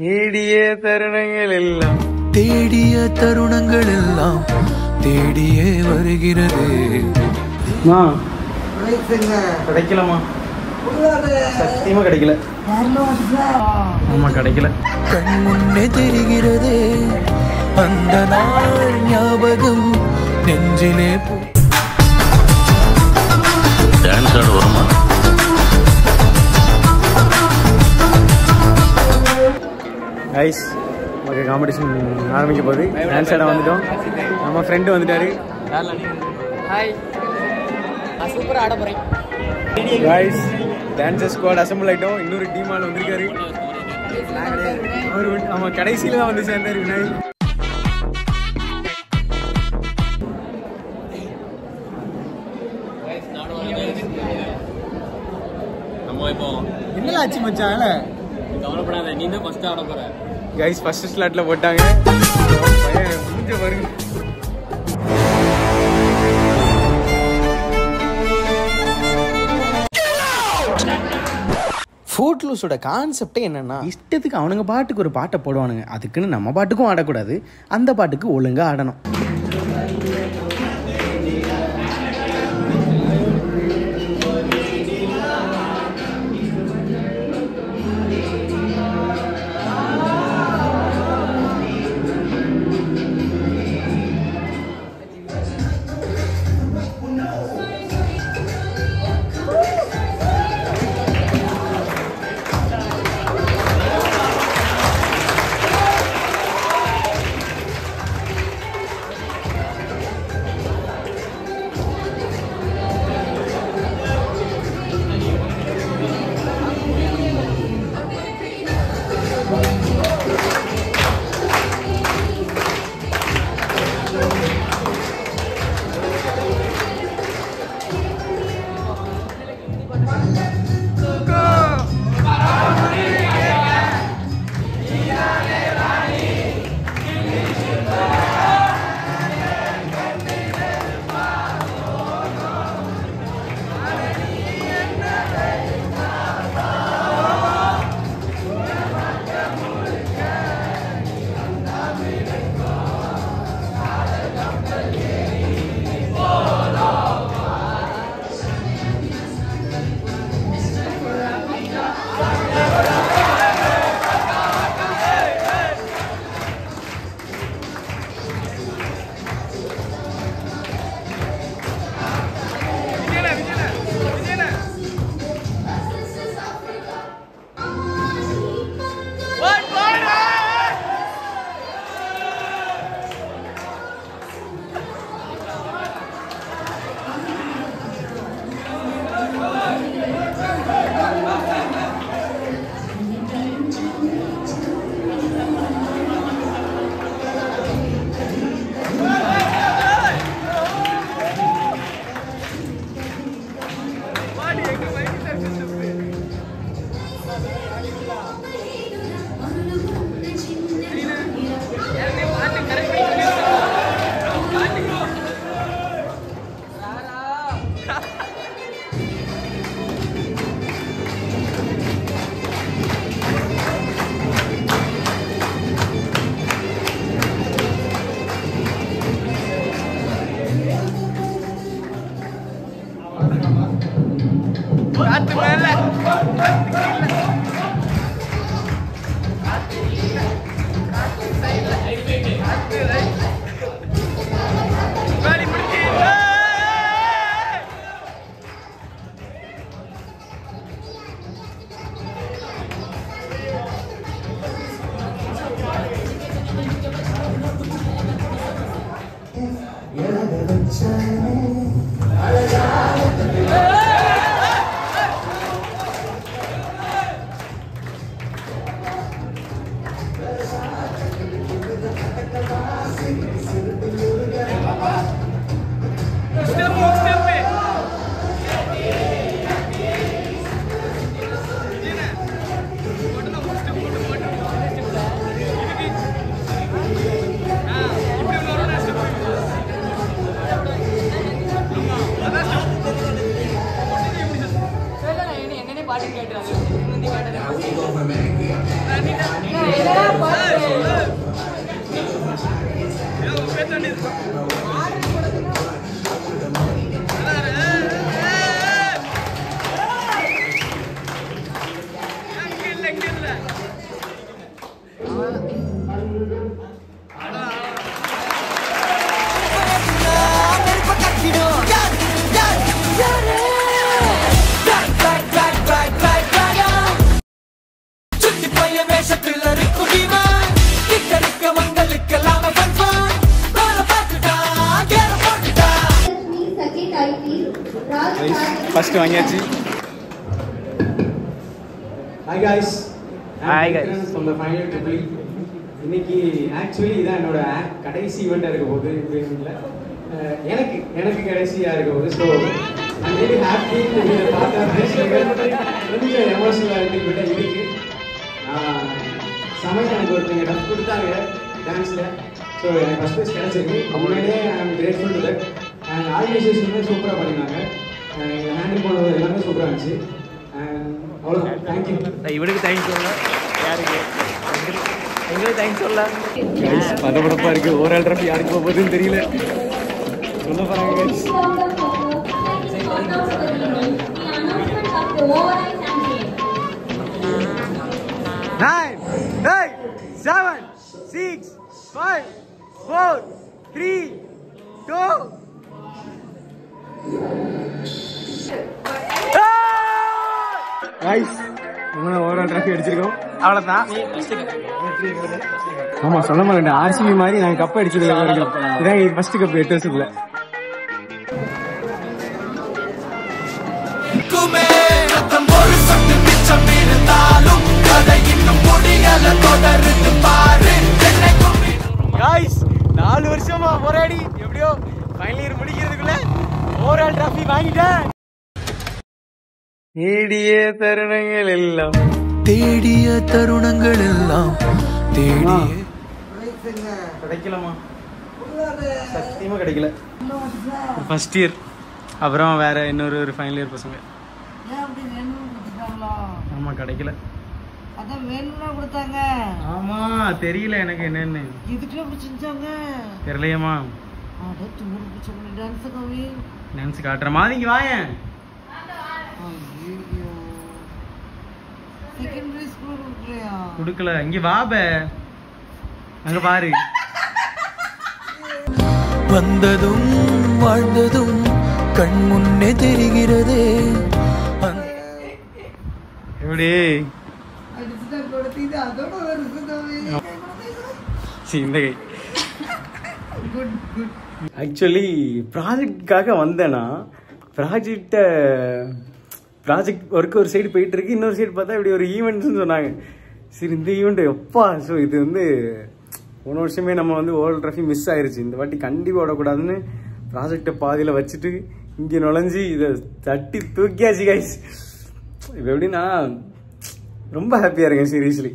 தேடிய தருணங்கள் எல்லாம் தேடிய தருணங்கள் எல்லாம் தேடியே வருகிறது. கிடைக்கலமா, சத்தியமா கிடைக்கல. ஆமா கிடைக்கல. கண் முன்னே தெரிகிறதே அந்த நாள் ஞாபகம் நெஞ்சிலே டான்ஸ் ஆட வருமா? கைஸ், ஓகே, காம்படிஷன் ஆரம்பிக்க போகுது. டான்ஸ் ஆட வந்துட்டோம். நம்ம ஃப்ரெண்டு வந்துட்டாரு. ஹாய், சூப்பராக ஆட போகிறேன். கைஸ், டான்ஸர் ஸ்குவாட் அசம்பிள் ஆகிட்டோம். இன்னொரு டீம் ஆள் வந்திருக்காரு. ஆமாம், கடைசியில் தான் வந்து சேர்ந்தார் வினாய். என்ன ஆச்சு மச்சான்? கவலைப்படாத, நீ தான் ஃபர்ஸ்ட் ஆட போற. கைஸ், ஃபர்ஸ்ட் ஸ்லாட்ல போட்டாங்க. முடிஞ்ச பாருங்க. ஃபுட் லூஸோட கான்செப்டே என்னன்னா, இஷ்டத்துக்கு அவனுங்க பாட்டுக்கு ஒரு பாட்டை போடுவானுங்க. அதுக்குன்னு நம்ம பாட்டுக்கும் ஆடக்கூடாது, அந்த பாட்டுக்கு ஒழுங்கா ஆடணும். ஃபர்ஸ்ட் வாங்கியாச்சு. Hi guys. Hi guys. from the final triple. இன்னைக்கு ஆக்சுவலி இதான் என்னோட கடைசி ஈவெண்ட்டாக இருக்க போகுது இந்த ஈவெண்ட்டில். எனக்கு கடைசியாக இருக்க போகுது. So I'm very happy. இதை பார்த்தா கொஞ்சம் எமோஷனலாக இருந்துக்கிட்ட இருக்கு. சமையல் எனக்கு ஒருத்தங்க டஃப் கொடுத்தாங்க டான்ஸில். ஸோ எனக்கு ஃபஸ்ட் ப்ரைஸ் கிடச்சிருக்கு. உண்மையிலே ஐ ஆம் கிரேட்ஃபுல் டு தட். அண்ட் ஆர்கனைசேஷனுமே சூப்பராக பண்ணியிருந்தாங்க. ஹேண்டில் பண்ணது எல்லாமே சூப்பராக இருந்துச்சு. அவ்வளோதான். தேங்க்யூ. இவனுக்கு தேங்க்ஸ் சொல்ல, யாருக்கு எங்களுக்கு தேங்க்ஸ் சொல்ல. பதப்படப்பாக இருக்குது. ஓவரால் ட்ராஃபி யாருக்கு போகுதுன்னு தெரியல. சொல்ல போகிறாங்க. Nine, 8, 7, 6, 5, 4, 3, 2. Guys, நம்ம ஓவரால் ட்ராஃபி அடிச்சிருக்கோம். அவ்வளோதான். ஆமா, சொல்ல மாட்டேன். ஆர்சிபி மாதிரி நாங்கள் கப் அடிச்சிருக்கோம். இதான் ஃபர்ஸ்ட் கப் 8 வருஷத்துல. Guys, 4 வருஷமா போராடி எப்படியோ ஃபைனல் இயர் முடிக்கிறதுக்குள்ள ஓவரால் ட்ராஃபி வாங்கிட்டேன். தேடிய தருணங்கள் எல்லாம் தேடிய தருணங்கள் எல்லாம் தேடிய கிடைக்கலமா, சத்தியமா கிடைக்கல. ஃபர்ஸ்ட் இயர் அப்புறம் வேற இன்னொரு ஒரு ஃபைனல் இயர் பசங்க. ஆமா, கிடைக்கல. அதான் வேணும்னா கொடுத்தாங்க. ஆமா, தெரியல எனக்கு என்னன்னு. இதுக்குள்ள அப்படி செஞ்சாங்க தெரியலையம்மா. அட தும்முறு பிடிச்சவங்க டான்ஸ் கவி டான்ஸ் காட்டுற மாதிரி இங்க வாயேன். ஐயோ, செகண்டரி ஸ்கூல் கொடுக்கலையா? கொடுக்கல. இங்க வாப, அங்க பாரு. வந்ததும் வாழ்ந்ததும் கண் முன்னே தெரிகிறதே. எப்படி அடிச்சுட்டா கொடுத்தீங்க, அதோட ஒரு சுத்தமே. இந்த கை ஆக்சுவலி ப்ராஜெக்டுக்காக வந்தேன்னா ப்ராஜெக்ட் ஒர்க்கு ஒரு சைடு போயிட்டு இருக்கு, இன்னொரு சைடு பார்த்தா இப்படி ஒரு ஈவெண்ட்ஸ்னு சொன்னாங்க. சரி, இந்த ஈவெண்ட் எப்பா. ஸோ இது வந்து போன வருஷமே நம்ம வந்து வேர்ல்ட் ட்ராஃபி மிஸ் ஆயிருச்சு. இந்த வாட்டி கண்டிப்பாக விடக்கூடாதுன்னு ப்ராஜெக்டை பாதியில் வச்சுட்டு இங்கே நுழைஞ்சி இதை தட்டி தூக்கியாச்சு கைஸ். இப்போ எப்படின்னா ரொம்ப ஹாப்பியாக இருக்கேன் சீரியஸ்லி.